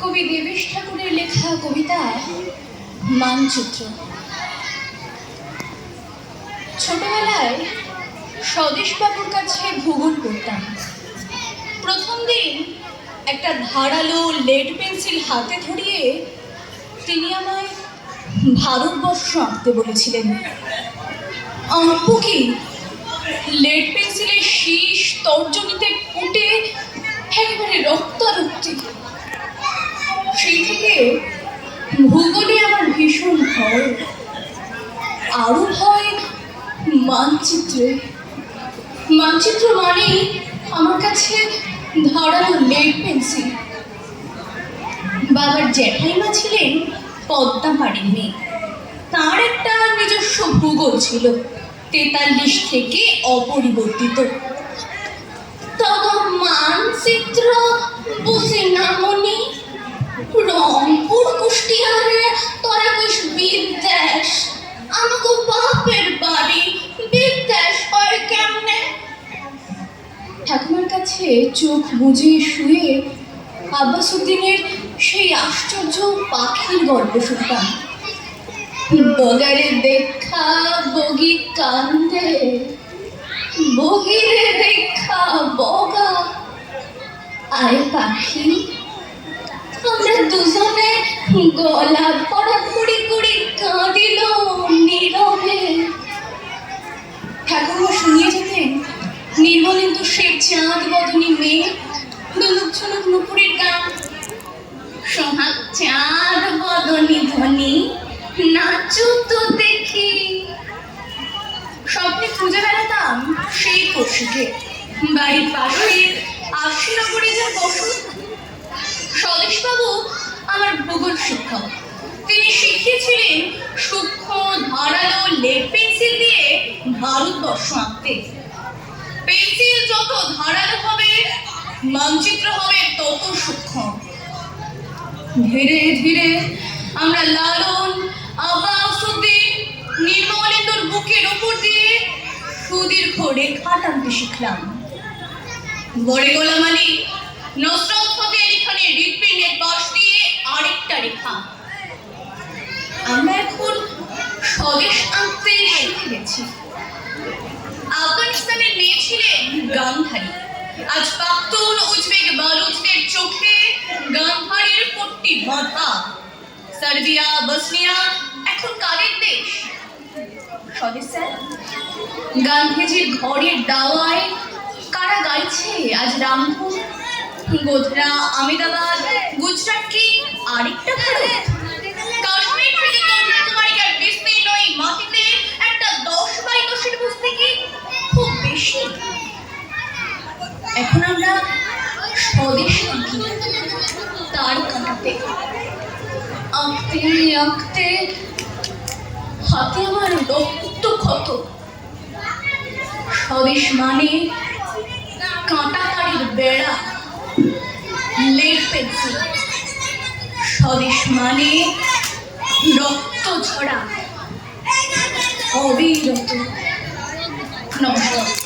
কবি দেবেশ ঠাকুরের লেখা কবিতা মানচিত্র। ছোটবেলায় স্বদেশবাবুর কাছে ভূগোল পড়তাম। প্রথম দিন একটা ধারালো লেড পেন্সিল হাতে ধরিয়ে তিনি আমায় ভারতবর্ষ আঁকতে বলেছিলেন। আঁকবো কি? লেড পেন্সিলের শীষ তর্জনীতে ফুটে একেবারে রক্তারক্তি। সেই থেকে ভূগোলে আমার ভীষণ ভয়, আরো ভয় মানচিত্রে। মানচিত্র মানেই আমার কাছে ধারালো লেড পেন্সিল। বাবার জ্যাঠাইমা ছিলেন পদ্মাপাড়ির মেয়ে। তার একটা নিজস্ব ভূগোল ছিল, 43 থেকে অপরিবর্তিত। তখন মানচিত্র বুঝি না মনি, রংপুর কুষ্টিয়ারে তোরা কইস বিদ্যাস, আমাকে বাপের বাড়ি বিদ্যাস হয় কেমনে? ঠাকুমার কাছে চোখ বুজে শুয়ে আব্বাসুদ্দিনের সেই আশ্চর্য পাখির গল্প শুনতাম। বগারে দেখা বগি কান্দে, বগিরে দেখা বগা। আয় পাখি, আমরা দুজনে গলা পড়াপড়ি করে কাঁদিল নীরবে। ঠাকুমা শুনিয়ে যেতেন নির্মলেন্দু সেই চাঁদ বদনী মেয়ে, দুলুক ঝুলুক নুপুরের গান। সোহাগ চাঁদ বদনী ধ্বনি, নাচো তো দেখি। স্বপ্নে খুঁজে বেড়াতাম সেই পশুকে, বাড়ির পাশে আশিনগরে যা পশু। স্বদেশবাবু আমার ভূগোল শিক্ষক। তিনি শিখিয়েছিলেন সূক্ষ্ম ধারালো লেড পেন্সিল দিয়ে ভারতবর্ষ আঁকতে। পেন্সিল যত ধারালো হবে, মানচিত্র হবে তত সূক্ষ্ম। ধীরে ধীরে আমরা লালন, আব্বাসুদ্দিন, নির্মলেন্দুর বুকের উপর দিয়ে সুদীর্ঘ রেখা টানতে শিখলাম। বড়ে গোলাম আলী, নসরত ফতেহ আলী খানের হৃৎপিণ্ডের পাশ দিয়ে আরেকটা রেখা। আমরা এখন স্বদেশ আঁকতে শিখে গেছি। আফগানিস্তানের মেয়ে ছিলেন গান্ধারী। আজ পাখতুন, উজবেক, বালুচদের চোখে গান্ধারীর পট্টি বাঁধা। সার্বিয়া, বসনিয়া এখন কাদের দেশ? স্বদেশ স্যার। গান্ধীজির ঘরের দাওয়ায় কারা গাইছে আজ রামধুন? গোধরা, আমেদাবাদ, গুজরাট কি আরেকটা ভারত? কাশ্মীর থেকে কন্যাকুমারিকার বিস্তীর্ণ এই মাটিতে একটা 10x10 বুঝতে কি খুব বেশি? এখন আমরা স্বদেশ আঁকি তার কাঁটাতে। আঁকতে আঁকতে হাতে আমার রক্ত ক্ষত। স্বদেশ মানে কাঁটা তারের বেড়া, লেড পেন্সিল। স্বদেশ মানে রক্ত ঝরা অবিরত। নমস্কার।